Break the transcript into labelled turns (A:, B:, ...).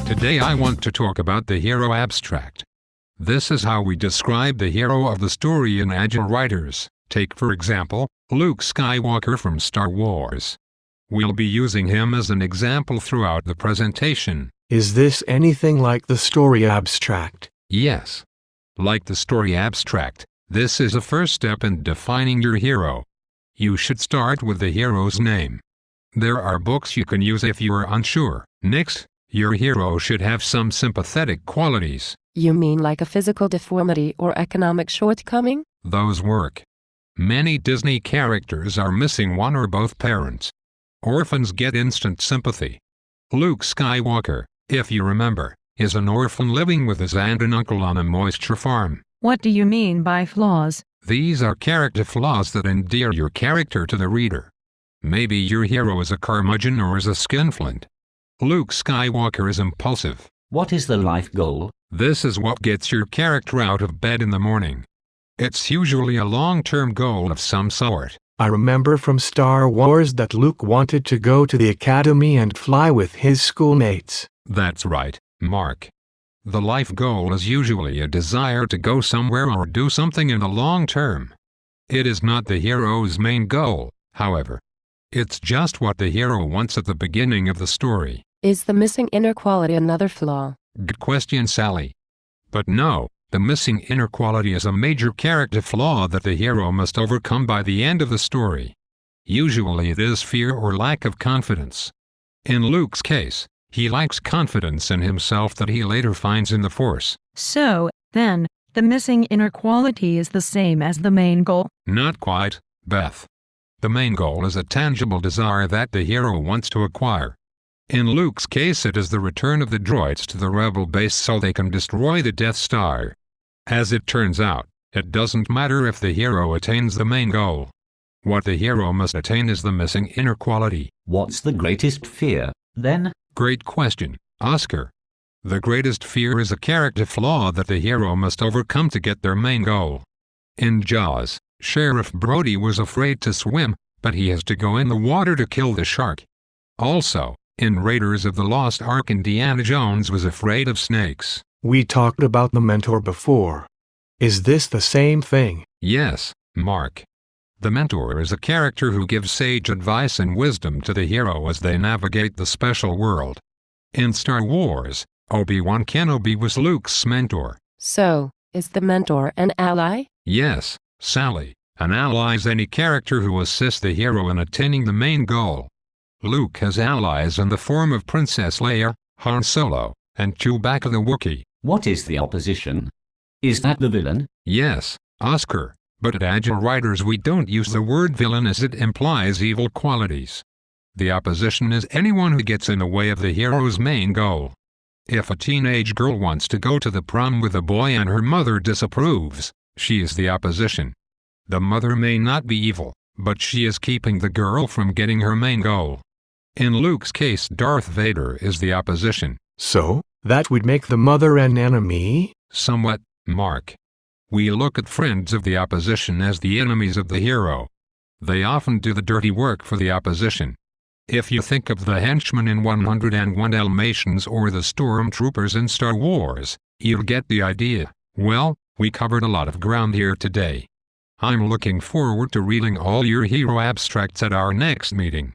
A: Today I want to talk about the hero abstract. This is how we describe the hero of the story in Agile writers. Take for example, Luke Skywalker from Star Wars. We'll be using him as an example throughout the presentation.
B: Is this anything like the story abstract?
A: Yes. Like the story abstract, this is a first step in defining your hero. You should start with the hero's name. There are books you can use if you are unsure. Next, your hero should have some sympathetic qualities.
C: You mean like a physical deformity or economic shortcoming?
A: Those work. Many Disney characters are missing one or both parents. Orphans get instant sympathy. Luke Skywalker, if you remember, is an orphan living with his aunt and uncle on a moisture farm.
D: What do you mean by flaws?
A: These are character flaws that endear your character to the reader. Maybe your hero is a curmudgeon or is a skinflint. Luke Skywalker is impulsive.
E: What is the life goal?
A: This is what gets your character out of bed in the morning. It's usually a long-term goal of some sort.
B: I remember from Star Wars that Luke wanted to go to the academy and fly with his schoolmates.
A: That's right, Mark. The life goal is usually a desire to go somewhere or do something in the long term. It is not the hero's main goal, however. It's just what the hero wants at the beginning of the story.
C: Is the missing inner quality another flaw?
A: Good question, Sally. But no, the missing inner quality is a major character flaw that the hero must overcome by the end of the story. Usually it is fear or lack of confidence. In Luke's case, he lacks confidence in himself that he later finds in the Force.
D: So, then, the missing inner quality is the same as the main goal?
A: Not quite, Beth. The main goal is a tangible desire that the hero wants to acquire. In Luke's case it is the return of the droids to the rebel base so they can destroy the Death Star. As it turns out, it doesn't matter if the hero attains the main goal. What the hero must attain is the missing inner quality.
E: What's the greatest fear, then?
A: Great question, Oscar. The greatest fear is a character flaw that the hero must overcome to get their main goal. In Jaws, Sheriff Brody was afraid to swim, but he has to go in the water to kill the shark. Also, in Raiders of the Lost Ark, Indiana Jones was afraid of snakes.
B: We talked about the mentor before. Is this the same thing?
A: Yes, Mark. The mentor is a character who gives sage advice and wisdom to the hero as they navigate the special world. In Star Wars, Obi-Wan Kenobi was Luke's mentor.
C: So, is the mentor an ally?
A: Yes, Sally. An ally is any character who assists the hero in attaining the main goal. Luke has allies in the form of Princess Leia, Han Solo, and Chewbacca the Wookiee.
E: What is the opposition? Is that the villain?
A: Yes, Oscar, but at Agile writers we don't use the word villain as it implies evil qualities. The opposition is anyone who gets in the way of the hero's main goal. If a teenage girl wants to go to the prom with a boy and her mother disapproves, she is the opposition. The mother may not be evil, but she is keeping the girl from getting her main goal. In Luke's case, Darth Vader is the opposition.
B: So, that would make the mother an enemy?
A: Somewhat, Mark. We look at friends of the opposition as the enemies of the hero. They often do the dirty work for the opposition. If you think of the henchmen in 101 Dalmatians or the stormtroopers in Star Wars, you'll get the idea. Well, we covered a lot of ground here today. I'm looking forward to reading all your hero abstracts at our next meeting.